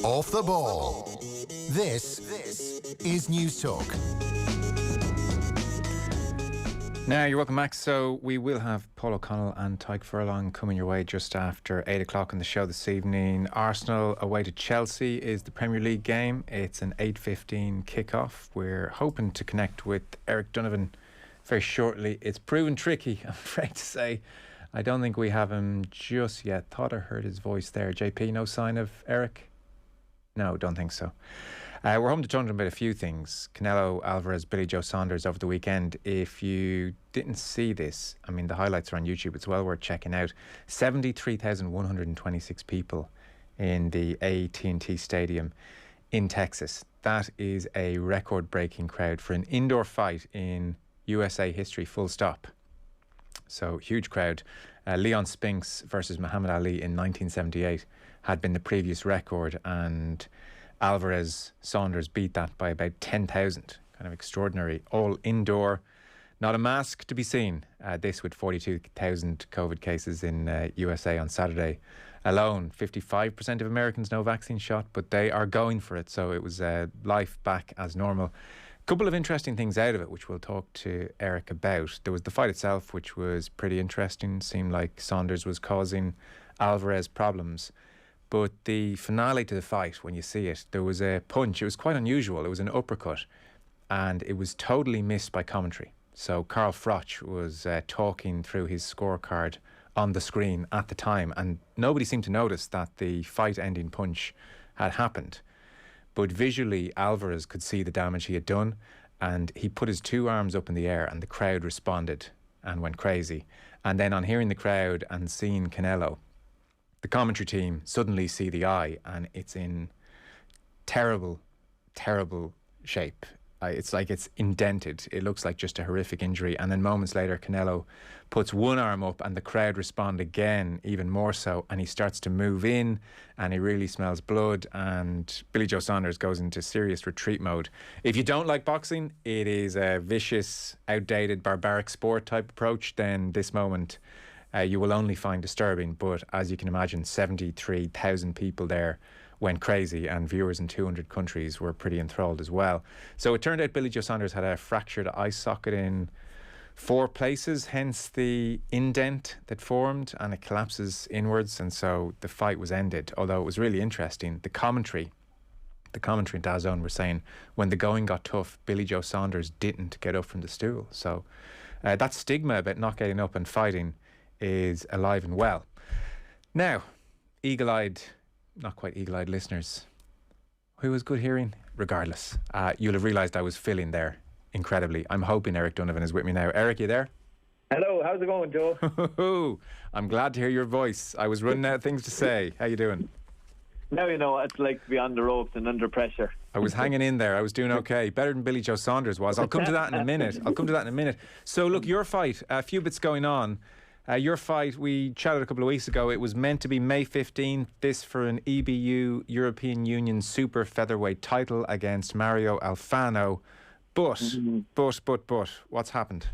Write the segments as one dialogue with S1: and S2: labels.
S1: Off the ball. This is News Talk.
S2: Now, you're welcome, Max. So we will have Paul O'Connell and Tyke Furlong coming your way just after 8 o'clock on the show this evening. Arsenal away to Chelsea is the Premier League game. It's an 8:15 kickoff. We're hoping to connect with Eric Donovan very shortly. It's proven tricky, I'm afraid to say. I don't think we have him just yet. Thought I heard his voice there. JP, no sign of Eric? No, don't think so. We're home to talk about a few things. Canelo, Alvarez, Billy Joe Saunders over the weekend. If you didn't see this, I mean, the highlights are on YouTube. It's well worth checking out. 73,126 people in the AT&T Stadium in Texas. That is a record-breaking crowd for an indoor fight in USA history, full stop. So, huge crowd. Leon Spinks versus Muhammad Ali in 1978 had been the previous record, and Alvarez Saunders beat that by about 10,000. Kind of extraordinary. All indoor. Not a mask to be seen. This with 42,000 COVID cases in USA on Saturday alone. 55% of Americans no vaccine shot, but they are going for it. So it was life back as normal. Couple of interesting things out of it, which we'll talk to Eric about. There was the fight itself, which was pretty interesting. Seemed like Saunders was causing Alvarez problems. But the finale to the fight, when you see it, there was a punch. It was quite unusual. It was an uppercut, and it was totally missed by commentary. So Carl Froch was talking through his scorecard on the screen at the time, and nobody seemed to notice that the fight-ending punch had happened. But visually, Alvarez could see the damage he had done, and he put his two arms up in the air, and the crowd responded and went crazy. And then on hearing the crowd and seeing Canelo, the commentary team suddenly see the eye, and it's in terrible, terrible shape. It's like it's indented. It looks like just a horrific injury. And then moments later, Canelo puts one arm up and the crowd respond again, even more so. And he starts to move in and he really smells blood. And Billy Joe Saunders goes into serious retreat mode. If you don't like boxing, it is a vicious, outdated, barbaric sport type approach, then this moment you will only find disturbing. But as you can imagine, 73,000 people there went crazy, and viewers in 200 countries were pretty enthralled as well. So it turned out Billy Joe Saunders had a fractured eye socket in 4 places, hence the indent that formed, and it collapses inwards, and so the fight was ended. Although it was really interesting, the commentary in DAZN were saying when the going got tough, Billy Joe Saunders didn't get up from the stool. So that stigma about not getting up and fighting is alive and well. Now, eagle-eyed, not quite eagle-eyed listeners, who was good hearing? Regardless, you'll have realised I was filling there incredibly. I'm hoping Eric Donovan is with me now. Eric, you there?
S3: Hello, how's it going, Joe?
S2: I'm glad to hear your voice. I was running out of things to say. How you doing?
S3: Now you know what it's like to be on the ropes and under pressure.
S2: I was hanging in there. I was doing okay. Better than Billy Joe Saunders was. I'll come to that in a minute. So look, your fight, a few bits going on. Your fight, we chatted a couple of weeks ago. It was meant to be May 15th. This for an EBU European Union super-featherweight title against Mario Alfano. But, what's happened?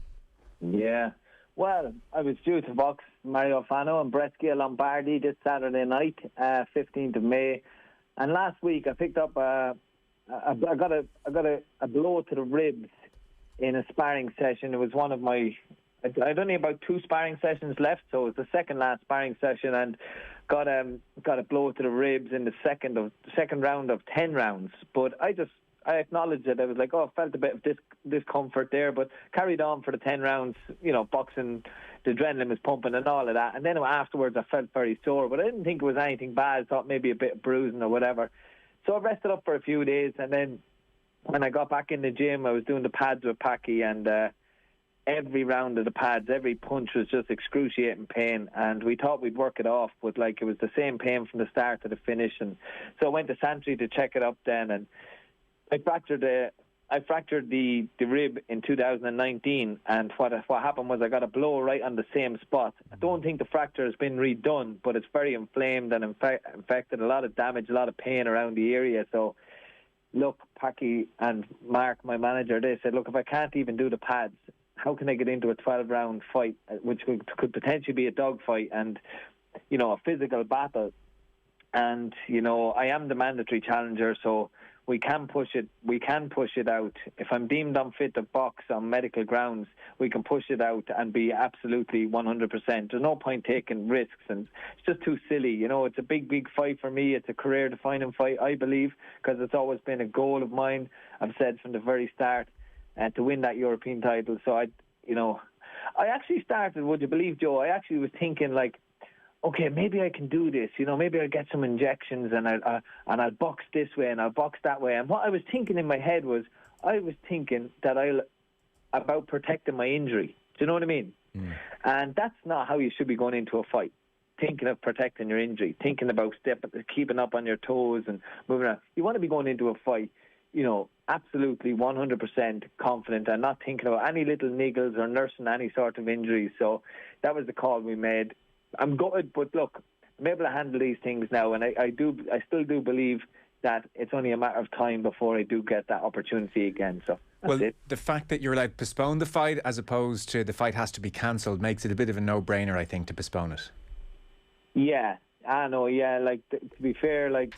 S3: Yeah. Well, I was due to box Mario Alfano and Brescia Lombardi this Saturday night, 15th of May. And last week I picked up I got a blow to the ribs in a sparring session. It was one of my... I'd only about 2 sparring sessions left, so it was the second last sparring session, and got a blow to the ribs in the second round of 10 rounds. But I acknowledged it. I was like, I felt a bit of discomfort there, but carried on for the 10 rounds. You know, boxing, the adrenaline was pumping and all of that. And then afterwards, I felt very sore, but I didn't think it was anything bad. I thought maybe a bit of bruising or whatever. So I rested up for a few days, and then when I got back in the gym, I was doing the pads with Paki, and every round of the pads, every punch was just excruciating pain, and we thought we'd work it off, but like it was the same pain from the start to the finish. And so I went to Santry to check it up then, and I fractured the rib in 2019, and what happened was I got a blow right on the same spot. I don't think the fracture has been redone, but it's very inflamed and infected, a lot of damage, a lot of pain around the area. So look, Paki and Mark, my manager, they said, look, if I can't even do the pads, how can I get into a 12-round fight, which could potentially be a dogfight and, you know, a physical battle? and I am the mandatory challenger, so we can push it. We can push it out. If I'm deemed unfit to box on medical grounds, we can push it out and be absolutely 100%. There's no point taking risks, and it's just too silly. It's a big fight for me. It's a career-defining fight, I believe, because it's always been a goal of mine. I've said from the very start to win that European title. So I actually started. Would you believe, Joe? I actually was thinking okay, maybe I can do this. Maybe I'll get some injections and I'll box this way and I'll box that way. And what I was thinking in my head was, I was thinking that about protecting my injury. Do you know what I mean? Mm. And that's not how you should be going into a fight. Thinking of protecting your injury, thinking about keeping up on your toes and moving around. You want to be going into a fight, absolutely 100% confident and not thinking about any little niggles or nursing any sort of injuries. So that was the call we made. I'm good, but look, I'm able to handle these things now, and I still do believe that it's only a matter of time before I do get that opportunity again. So that's it.
S2: The fact that you're allowed to postpone the fight as opposed to the fight has to be cancelled makes it a bit of a no-brainer, I think, to postpone it.
S3: Yeah, I know. Yeah, to be fair, the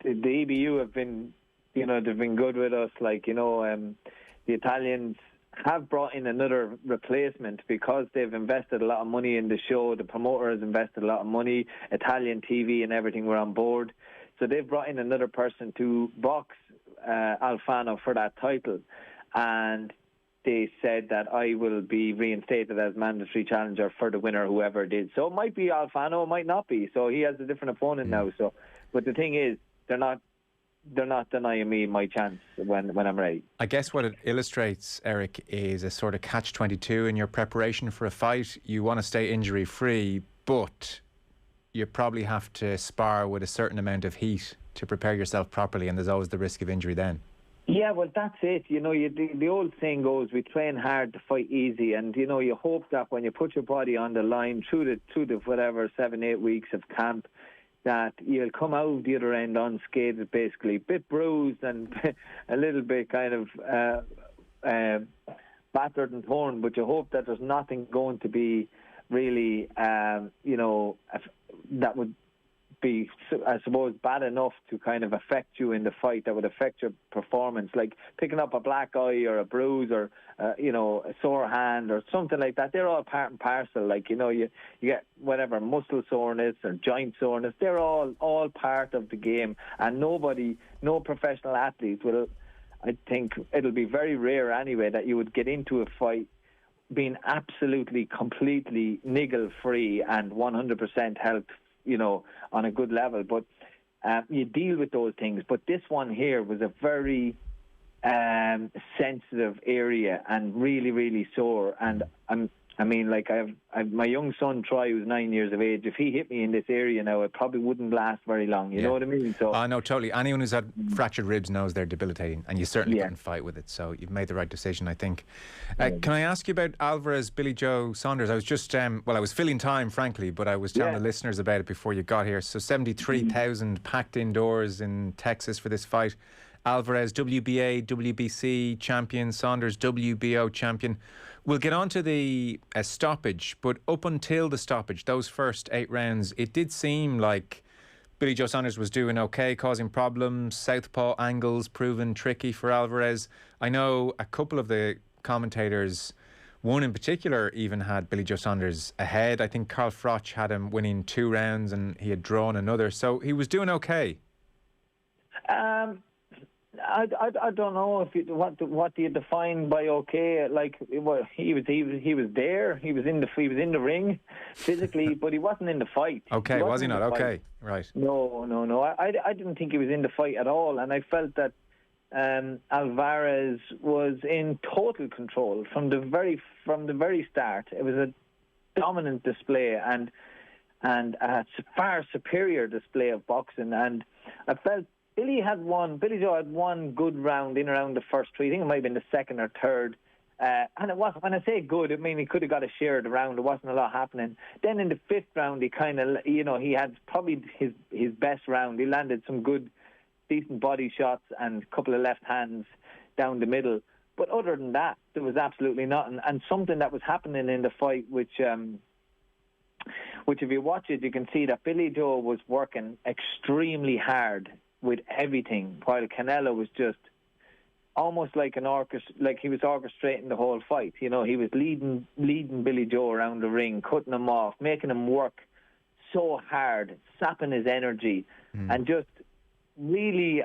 S3: EBU have been, they've been good with us. The Italians have brought in another replacement because they've invested a lot of money in the show. The promoter has invested a lot of money. Italian TV and everything were on board. So they've brought in another person to box Alfano for that title. And they said that I will be reinstated as mandatory challenger for the winner, whoever it is. So it might be Alfano, it might not be. So he has a different opponent now. So, but the thing is, they're not denying me my chance when I'm ready.
S2: I guess what it illustrates, Eric, is a sort of catch-22 in your preparation for a fight. You want to stay injury-free, but you probably have to spar with a certain amount of heat to prepare yourself properly, and there's always the risk of injury then. Yeah,
S3: well, that's it. The old saying goes, we train hard to fight easy, and you hope that when you put your body on the line through the whatever 7-8 weeks of camp, that you'll come out the other end unscathed, basically, a bit bruised and a little bit kind of battered and torn, but you hope that there's nothing going to be really, that would be, I suppose, bad enough to kind of affect you in the fight, that would affect your performance, like picking up a black eye or a bruise or, a sore hand or something like that. They're all part and parcel. You get whatever, muscle soreness or joint soreness. They're all part of the game. And no professional athlete will, I think, it'll be very rare anyway that you would get into a fight being absolutely, completely niggle-free and 100% health, on a good level. But you deal with those things. But this one here was a very sensitive area and really, really sore. And I have my young son Troy, who's 9 years of age. If he hit me in this area now, it probably wouldn't last very long. You know what I mean? So
S2: no, totally. Anyone who's had fractured ribs knows they're debilitating, and you certainly couldn't fight with it. So you've made the right decision, I think. Can I ask you about Alvarez, Billy Joe Saunders? I was just I was filling time, frankly, but I was telling the listeners about it before you got here. So 73,000 packed indoors in Texas for this fight. Alvarez, WBA, WBC champion. Saunders, WBO champion. We'll get on to the stoppage, but up until the stoppage, those first 8 rounds, it did seem like Billy Joe Saunders was doing okay, causing problems, southpaw angles proven tricky for Alvarez. I know a couple of the commentators, one in particular, even had Billy Joe Saunders ahead. I think Carl Froch had him winning 2 rounds and he had drawn another. So he was doing okay.
S3: I don't know if what do you define by okay? He was there. He was in the ring physically, but he wasn't in the fight.
S2: Okay, was he not? Okay, right.
S3: No. I didn't think he was in the fight at all, and I felt that Alvarez was in total control from the very start. It was a dominant display and a far superior display of boxing, and I felt Billy Joe had one good round in around the first 3. I think it might have been the second or third. And it was, when I say good, I mean he could have got a share of the round. There wasn't a lot happening. Then in the 5th round, he kind of, he had probably his best round. He landed some good, decent body shots and a couple of left hands down the middle. But other than that, there was absolutely nothing. And something that was happening in the fight, which which if you watch it, you can see that Billy Joe was working extremely hard with everything, while Canelo was just almost like like he was orchestrating the whole fight. You know, he was leading Billy Joe around the ring, cutting him off, making him work so hard, sapping his energy, and just really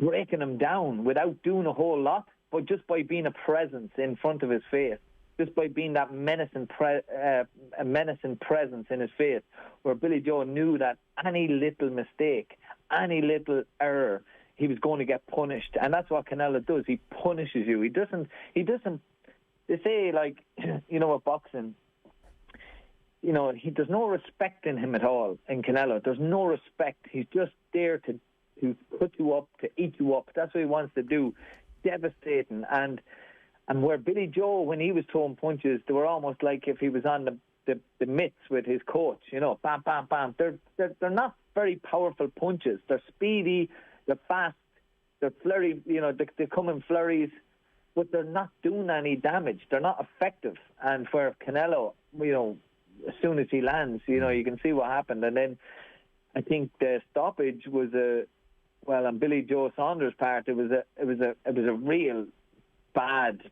S3: breaking him down without doing a whole lot, but just by being a presence in front of his face, just by being that menacing presence in his face, where Billy Joe knew that any little mistake, any little error, he was going to get punished. And that's what Canelo does. He punishes you. He doesn't, they say, like, you know, with boxing, you know, there's no respect in him at all, in Canelo. There's no respect. He's just there to put you up, to eat you up. That's what he wants to do. Devastating. And where Billy Joe, when he was throwing punches, they were almost like if he was on the mitts with his coach, you know, bam, bam, bam. They're not very powerful punches. They're speedy, they're fast, they're flurry, you know, they come in flurries, but they're not doing any damage. They're not effective. And for Canelo, you know, as soon as he lands, you know, you can see what happened. And then I think the stoppage was on Billy Joe Saunders' part, it was a real bad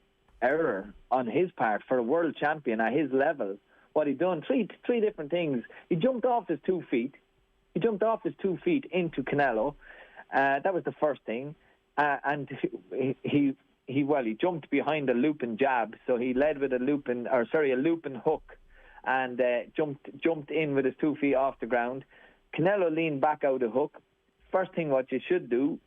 S3: error on his part for a world champion at his level. What he done, three different things. He jumped off his 2 feet. He jumped off his 2 feet into Canelo. That was the first thing. And he jumped behind a looping jab. So he led with a looping hook, and jumped in with his 2 feet off the ground. Canelo leaned back out of the hook. First thing what you should do,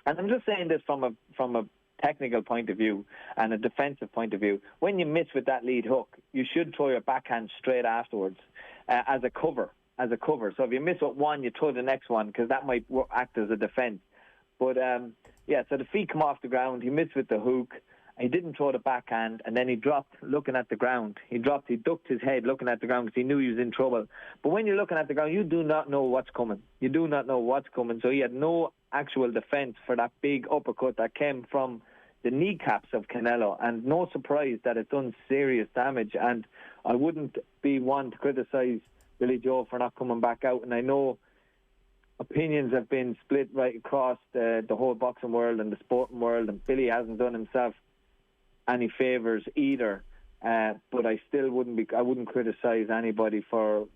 S3: and I'm just saying this from a technical point of view and a defensive point of view, when you miss with that lead hook, you should throw your backhand straight afterwards as a cover. So if you miss with one, you throw the next one, because that might act as a defense. But so the feet come off the ground. He missed with the hook. He didn't throw the backhand, and then he dropped looking at the ground. He ducked his head looking at the ground because he knew he was in trouble. But when you're looking at the ground, you do not know what's coming. So he had no actual defense for that big uppercut that came from the kneecaps of Canelo, and no surprise that it done serious damage. And I wouldn't be one to criticise Billy Joe for not coming back out. And I know opinions have been split right across the whole boxing world and the sporting world, and Billy hasn't done himself any favours either, but I wouldn't criticise anybody for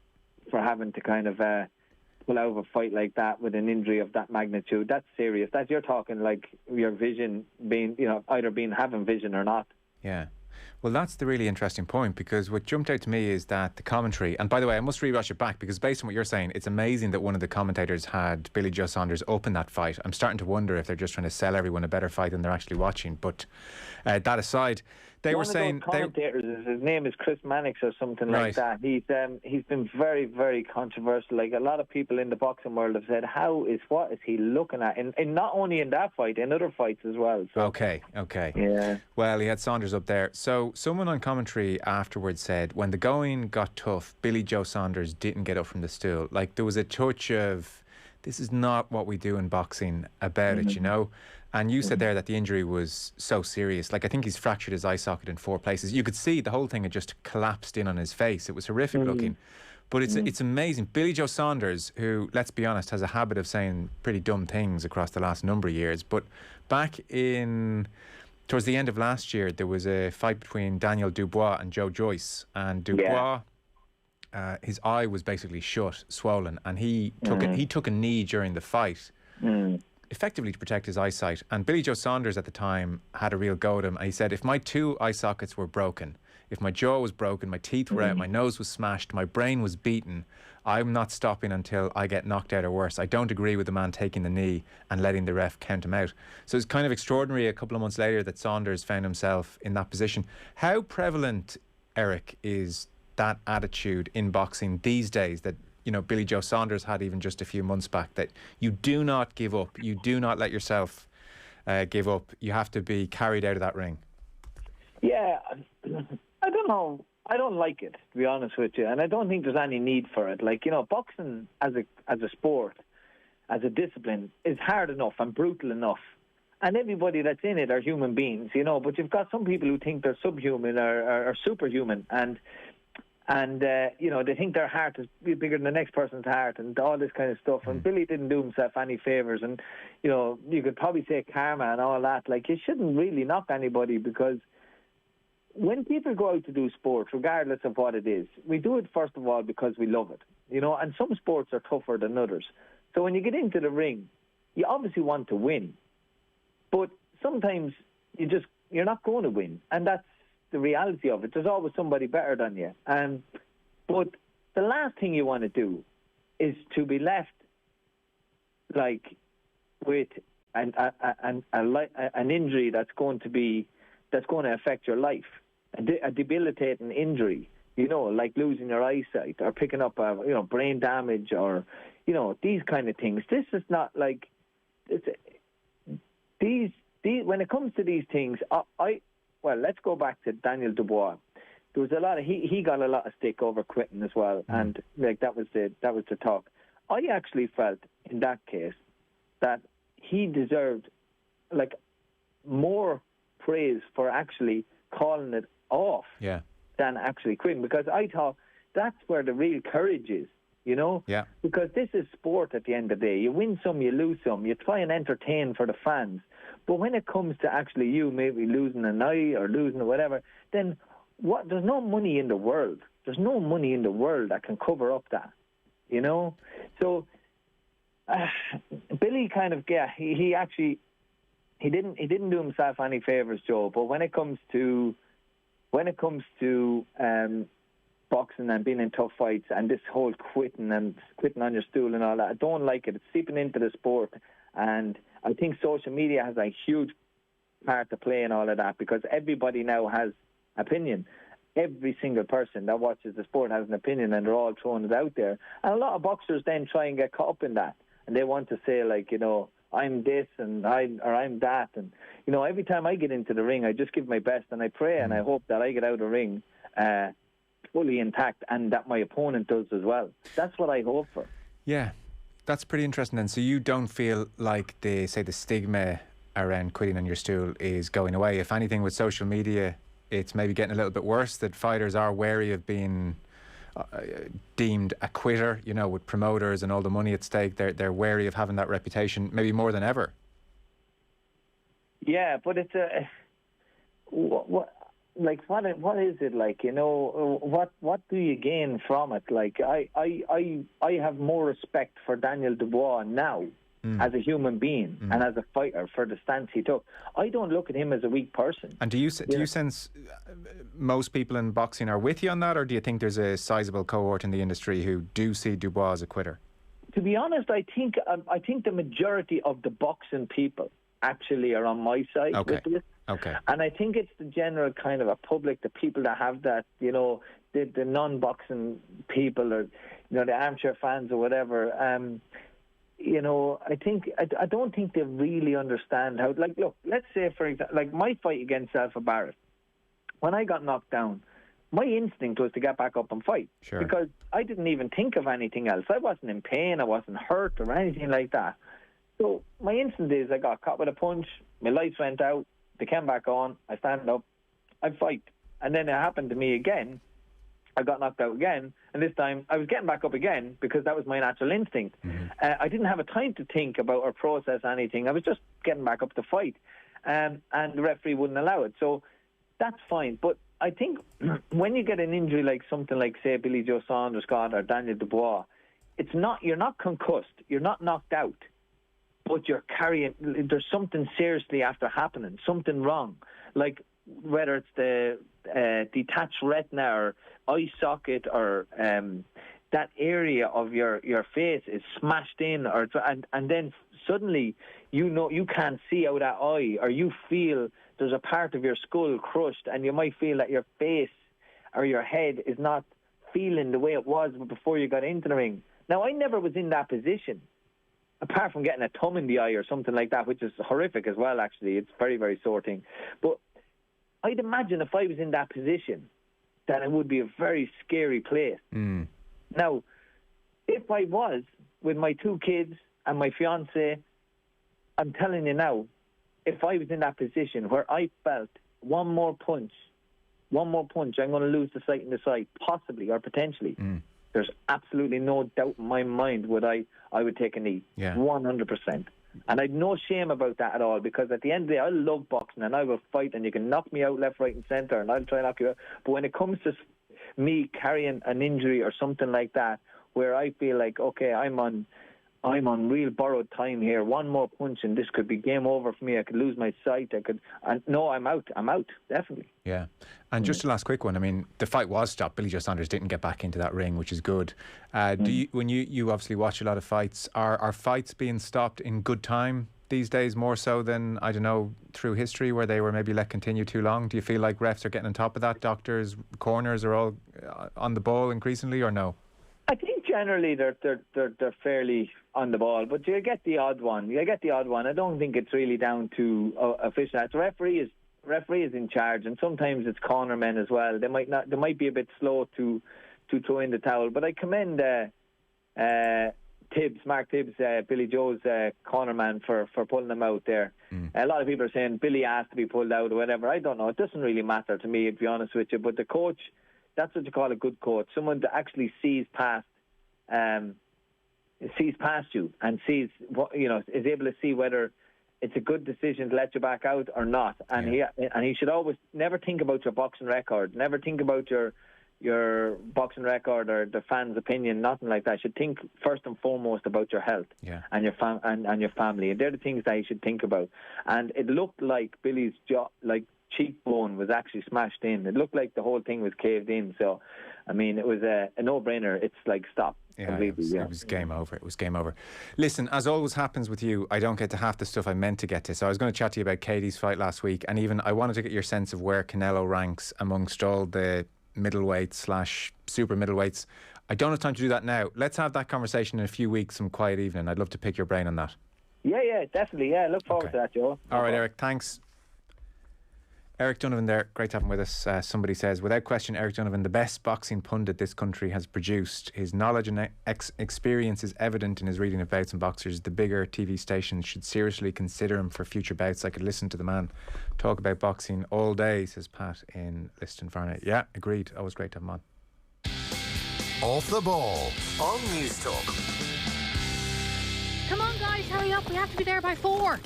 S3: having to kind of pull out of a fight like that with an injury of that magnitude. That's serious. You're talking like your vision being, you know, either having vision or not.
S2: Yeah. Well, that's the really interesting point, because what jumped out to me is that the commentary, and by the way, I must rerush it back, because based on what you're saying, it's amazing that one of the commentators had Billy Joe Saunders open that fight. I'm starting to wonder if they're just trying to sell everyone a better fight than they're actually watching. But that aside, they were saying...
S3: One of those commentators, his name is Chris Mannix or something like that. He's been very, very controversial. Like, a lot of people in the boxing world have said, what is he looking at? And not only in that fight, in other fights as well. So.
S2: Okay.
S3: Yeah.
S2: Well, he had Saunders up there. So someone on commentary afterwards said, when the going got tough, Billy Joe Saunders didn't get up from the stool. Like, there was a touch of, this is not what we do in boxing about it, you know? And you said there that the injury was so serious. Like, I think he's fractured his eye socket in 4 places. You could see the whole thing had just collapsed in on his face. It was horrific looking. But it's amazing. Billy Joe Saunders, who, let's be honest, has a habit of saying pretty dumb things across the last number of years. But towards the end of last year, there was a fight between Daniel Dubois and Joe Joyce. And Dubois, his eye was basically shut, swollen. And he took a knee during the fight. Effectively to protect his eyesight. And Billy Joe Saunders at the time had a real go at him, and he said, if my 2 eye sockets were broken, if my jaw was broken, my teeth were out, my nose was smashed, my brain was beaten, I'm not stopping until I get knocked out or worse. I don't agree with the man taking the knee and letting the ref count him out. So it's kind of extraordinary a couple of months later that Saunders found himself in that position. How prevalent, Eric, is that attitude in boxing these days that, you know, Billy Joe Saunders had even just a few months back, that you do not give up, you do not let yourself give up, you have to be carried out of that ring?
S3: Yeah, I don't know. I don't like it, to be honest with you, and I don't think there's any need for it. Like, you know, boxing as a sport, as a discipline, is hard enough and brutal enough. And everybody that's in it are human beings, you know, but you've got some people who think they're subhuman or superhuman, and And, they think their heart is bigger than the next person's heart and all this kind of stuff. And Billy didn't do himself any favours. And, you could probably say karma and all that. Like, you shouldn't really knock anybody, because when people go out to do sport, regardless of what it is, we do it, first of all, because we love it. And some sports are tougher than others. So when you get into the ring, you obviously want to win. But sometimes you're not going to win. And that's the reality of it. There's always somebody better than you. But the last thing you want to do is to be left with an injury that's going to affect your life, a debilitating injury. Like losing your eyesight or picking up brain damage or these kind of things. This is not like these. When it comes to these things, well, let's go back to Daniel Dubois. There was a lot of he got a lot of stick over quitting as well, and that was the talk. I actually felt in that case that he deserved more praise for actually calling it off than actually quitting, because I thought that's where the real courage is.
S2: Yeah.
S3: Because this is sport at the end of the day. You win some, you lose some. You try and entertain for the fans. But when it comes to actually you maybe losing an eye or losing whatever, then there's no money in the world. There's no money in the world that can cover up that, So Billy kind of, he didn't do himself any favours, Joe. But when it comes to boxing and being in tough fights and this whole quitting on your stool and all that, I don't like it. It's seeping into the sport, and I think social media has a huge part to play in all of that, because everybody now has opinion. Every single person that watches the sport has an opinion, and they're all throwing it out there. And a lot of boxers then try and get caught up in that, and they want to say I'm this and I'm that, and every time I get into the ring, I just give my best and I pray and I hope that I get out of the ring fully intact, and that my opponent does as well. That's what I hope for.
S2: Yeah, that's pretty interesting then. So you don't feel like the stigma around quitting on your stool is going away? If anything, with social media, it's maybe getting a little bit worse, that fighters are wary of being deemed a quitter, with promoters and all the money at stake. They're wary of having that reputation, maybe more than ever.
S3: Yeah, but it's what is it like? What do you gain from it? Like I have more respect for Daniel Dubois now as a human being and as a fighter for the stance he took. I don't look at him as a weak person.
S2: And do you sense most people in boxing are with you on that, or do you think there's a sizable cohort in the industry who do see Dubois as a quitter?
S3: To be honest, I think the majority of the boxing people actually are on my side with this.
S2: Okay.
S3: And I think it's the general kind of a public, the people that have that, the non-boxing people, or the armchair fans or whatever. I don't think they really understand how. Look, let's say for example, my fight against Alvarez. When I got knocked down, my instinct was to get back up and fight.
S2: Sure.
S3: Because I didn't even think of anything else. I wasn't in pain. I wasn't hurt or anything like that. So my instinct is I got caught with a punch. My lights went out. They came back on. I stand up. I fight. And then it happened to me again. I got knocked out again. And this time I was getting back up again because that was my natural instinct. I didn't have a time to think about or process anything. I was just getting back up to fight. And the referee wouldn't allow it. So that's fine. But I think when you get an injury like something like, say, Billy Joe Saunders got or Daniel Dubois, you're not concussed. You're not knocked out. But you're carrying, there's something seriously after happening, something wrong. Like whether it's the detached retina or eye socket or that area of your face is smashed in, and then suddenly you can't see out that eye, or you feel there's a part of your skull crushed, and you might feel that your face or your head is not feeling the way it was before you got into the ring. Now, I never was in that position, apart from getting a thumb in the eye or something like that, which is horrific as well, actually. It's very, very sore thing. But I'd imagine if I was in that position, that it would be a very scary place. Now, if I was with my 2 kids and my fiancé, I'm telling you now, if I was in that position where I felt one more punch one more punch, I'm going to lose the sight in the side, possibly or potentially. There's absolutely no doubt in my mind I would take a knee, 100%. And I'd no shame about that at all, because at the end of the day, I love boxing and I will fight, and you can knock me out left, right and centre, and I'll try to knock you out. But when it comes to me carrying an injury or something like that, where I feel like, okay, I'm on real borrowed time here. One more punch and this could be game over for me. I could lose my sight. No, I'm out. I'm out, definitely.
S2: Yeah. And just a last quick one. I mean, the fight was stopped. Billy Joe Saunders didn't get back into that ring, which is good. Do you, when you obviously watch a lot of fights, are fights being stopped in good time these days, more so than, I don't know, through history where they were maybe let continue too long? Do you feel like refs are getting on top of that? Doctors, corners are all on the ball increasingly, or no?
S3: I think generally they're fairly on the ball, but you get the odd one. I don't think it's really down to officials. The referee is in charge, and sometimes it's cornermen as well. They might be a bit slow to throw in the towel. But I commend Mark Tibbs, Billy Joe's cornerman, for pulling them out there. A lot of people are saying Billy asked to be pulled out or whatever. I don't know. It doesn't really matter to me, to be honest with you. But the coach, that's what you call a good coach. Someone that actually sees past you and sees what, is able to see whether it's a good decision to let you back out or not. And he should always never think about your boxing record. Never think about your boxing record or the fans' opinion. Nothing like that. You should think first and foremost about your health and your and your family. And they're the things that you should think about. And it looked like Billy's cheekbone was actually smashed in. It looked like the whole thing was caved in. So, I mean, it was a no-brainer. It's like, stop.
S2: Yeah, it was game over. It was game over. Listen, as always happens with you, I don't get to half the stuff I meant to get to. So I was going to chat to you about Katie's fight last week, and even I wanted to get your sense of where Canelo ranks amongst all the middleweights / super middleweights. I don't have time to do that now. Let's have that conversation in a few weeks, some quiet evening. I'd love to pick your brain on that. Yeah,
S3: definitely. Yeah, look forward to that, Joe.
S2: All right, Eric, thanks. Eric Donovan there, great to have him with us. Somebody says, without question, Eric Donovan, the best boxing pundit this country has produced. His knowledge and experience is evident in his reading of bouts and boxers. The bigger TV stations should seriously consider him for future bouts. I could listen to the man talk about boxing all day, says Pat in Liston Farnett. Yeah, agreed. Always great to have him on.
S1: Off the ball on News Talk.
S4: Come on, guys, hurry up. We have to be there by 4.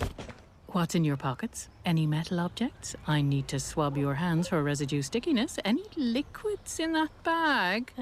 S4: What's in your pockets? Any metal objects? I need to swab your hands for residue stickiness. Any liquids in that bag?